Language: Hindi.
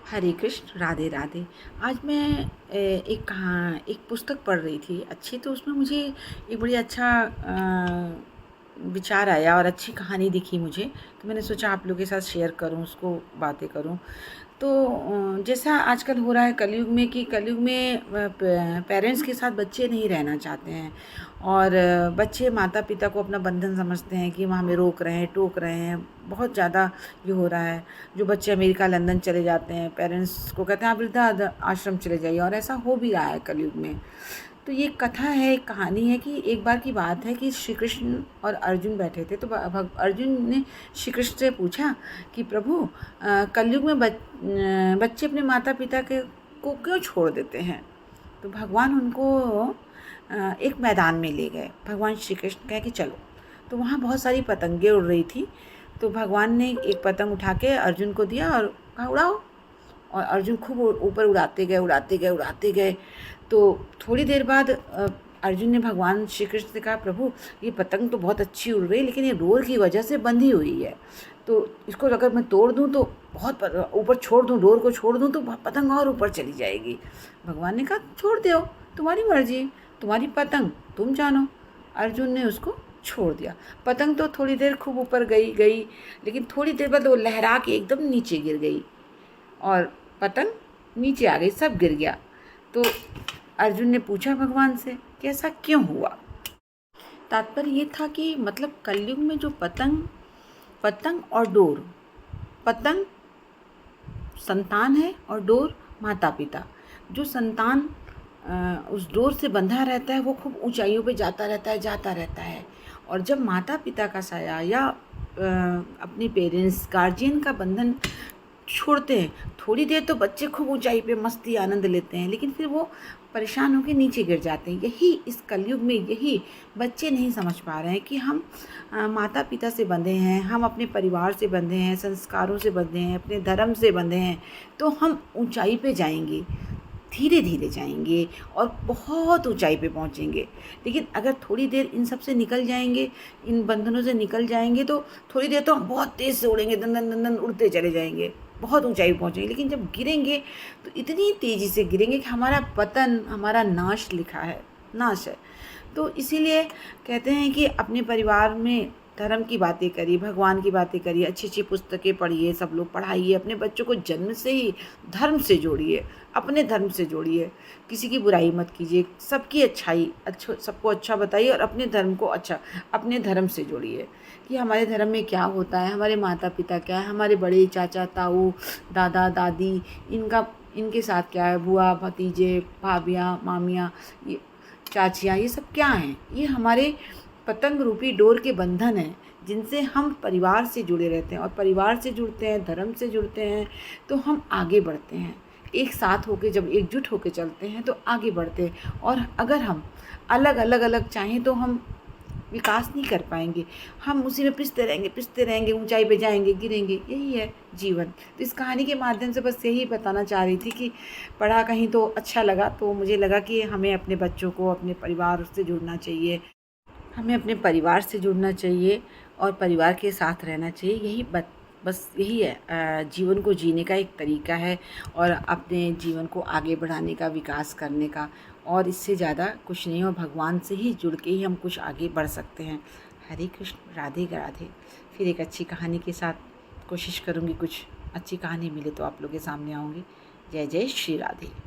हरे कृष्ण, राधे राधे। आज मैं एक पुस्तक पढ़ रही थी अच्छी, तो उसमें मुझे एक बड़ी अच्छा विचार आया और अच्छी कहानी दिखी मुझे। तो मैंने सोचा आप लोगों के साथ शेयर करूं, उसको बातें करूं। तो जैसा आजकल हो रहा है कलयुग में, कि कलयुग में पेरेंट्स के साथ बच्चे नहीं रहना चाहते हैं, और बच्चे माता पिता को अपना बंधन समझते हैं कि वहाँ हमें रोक रहे हैं, टोक रहे हैं। बहुत ज़्यादा ये हो रहा है। जो बच्चे अमेरिका लंदन चले जाते हैं, पेरेंट्स को कहते हैं आप वृद्धा आश्रम चले जाइए, और ऐसा हो भी रहा है कलयुग में। तो ये कथा है, एक कहानी है कि एक बार की बात है कि श्री कृष्ण और अर्जुन बैठे थे। तो अर्जुन ने श्री कृष्ण से पूछा कि प्रभु, कलयुग में बच्चे अपने माता पिता के को क्यों छोड़ देते हैं। तो भगवान उनको एक मैदान में ले गए। भगवान श्री कृष्ण कहे कि चलो। तो वहाँ बहुत सारी पतंगें उड़ रही थी। तो भगवान ने एक पतंग उठा के अर्जुन को दिया और कहा उड़ाओ। और अर्जुन खूब ऊपर उड़ाते गए। तो थोड़ी देर बाद अर्जुन ने भगवान श्री कृष्ण से कहा, प्रभु ये पतंग तो बहुत अच्छी उड़ रही है, लेकिन ये डोर की वजह से बंधी हुई है। तो इसको अगर मैं तोड़ दूं तो बहुत ऊपर छोड़ दूं, डोर को छोड़ दूं तो पतंग और ऊपर चली जाएगी। भगवान ने कहा छोड़ दो, तुम्हारी मर्जी, तुम्हारी पतंग, तुम जानो। अर्जुन ने उसको छोड़ दिया। पतंग तो थोड़ी देर खूब ऊपर गई, लेकिन थोड़ी देर बाद वो लहरा के एकदम नीचे गिर गई और पतंग नीचे आ गई, सब गिर गया। तो अर्जुन ने पूछा भगवान से कि ऐसा क्यों हुआ। तात्पर्य ये था कि मतलब कलयुग में जो पतंग और डोर, पतंग संतान है और डोर माता पिता। जो संतान उस डोर से बंधा रहता है वो खूब ऊंचाइयों पे जाता रहता है। और जब माता पिता का साया या अपने पेरेंट्स गार्जियन का बंधन छोड़ते हैं, थोड़ी देर तो बच्चे खूब ऊंचाई पे मस्ती आनंद लेते हैं, लेकिन फिर वो परेशान होकर नीचे गिर जाते हैं। यही इस कलयुग में यही बच्चे नहीं समझ पा रहे हैं कि हम माता पिता से बंधे हैं, हम अपने परिवार से बंधे हैं, संस्कारों से बंधे हैं, अपने धर्म से बंधे हैं। तो हम ऊंचाई पे जाएंगे, धीरे धीरे जाएंगे और बहुत ऊंचाई पे पहुंचेंगे। लेकिन अगर थोड़ी देर इन सब से निकल जाएंगे, इन बंधनों से निकल जाएंगे, तो थोड़ी देर तो हम बहुत तेज़ से उड़ेंगे, दन दन दन उड़ते चले जाएंगे, बहुत ऊंचाई पे पहुंचेंगे। लेकिन जब गिरेंगे तो इतनी तेज़ी से गिरेंगे कि हमारा पतन, हमारा नाश लिखा है, नाश है। तो इसीलिए कहते हैं कि अपने परिवार में धर्म की बातें करिए, भगवान की बातें करिए, अच्छी अच्छी पुस्तकें पढ़िए, सब लोग पढ़ाइए, अपने बच्चों को जन्म से ही धर्म से जोड़िए, अपने धर्म से जोड़िए, किसी की बुराई मत कीजिए, सबकी अच्छाई सबको अच्छा बताइए और अपने धर्म को अपने धर्म से जोड़िए कि हमारे धर्म में क्या होता है, हमारे माता पिता क्या है, हमारे बड़े चाचा ताऊ दादा दादी इनके साथ क्या है, बुआ भतीजे भाभियाँ मामियाँ, ये चाचियाँ, ये सब क्या हैं। ये हमारे पतंग रूपी डोर के बंधन हैं, जिनसे हम परिवार से जुड़े रहते हैं, और परिवार से जुड़ते हैं, धर्म से जुड़ते हैं, तो हम आगे बढ़ते हैं। एक साथ होके जब एकजुट होके चलते हैं तो आगे बढ़ते हैं। और अगर हम अलग चाहें तो हम विकास नहीं कर पाएंगे, हम उसी में पिसते रहेंगे, ऊंचाई पे जाएंगे, गिरेंगे। यही है जीवन। तो इस कहानी के माध्यम से बस यही बताना चाह रही थी कि पढ़ा कहीं तो अच्छा लगा, तो मुझे लगा कि हमें अपने बच्चों को अपने परिवार से जुड़ना चाहिए, हमें अपने परिवार से जुड़ना चाहिए और परिवार के साथ रहना चाहिए। बस यही है, जीवन को जीने का एक तरीका है, और अपने जीवन को आगे बढ़ाने का, विकास करने का, और इससे ज़्यादा कुछ नहीं। और भगवान से ही जुड़ के ही हम कुछ आगे बढ़ सकते हैं। हरे कृष्ण, राधे राधे। फिर एक अच्छी कहानी के साथ कोशिश करूँगी, कुछ अच्छी कहानी मिले तो आप लोगों के सामने आऊँगी। जय जय श्री राधे।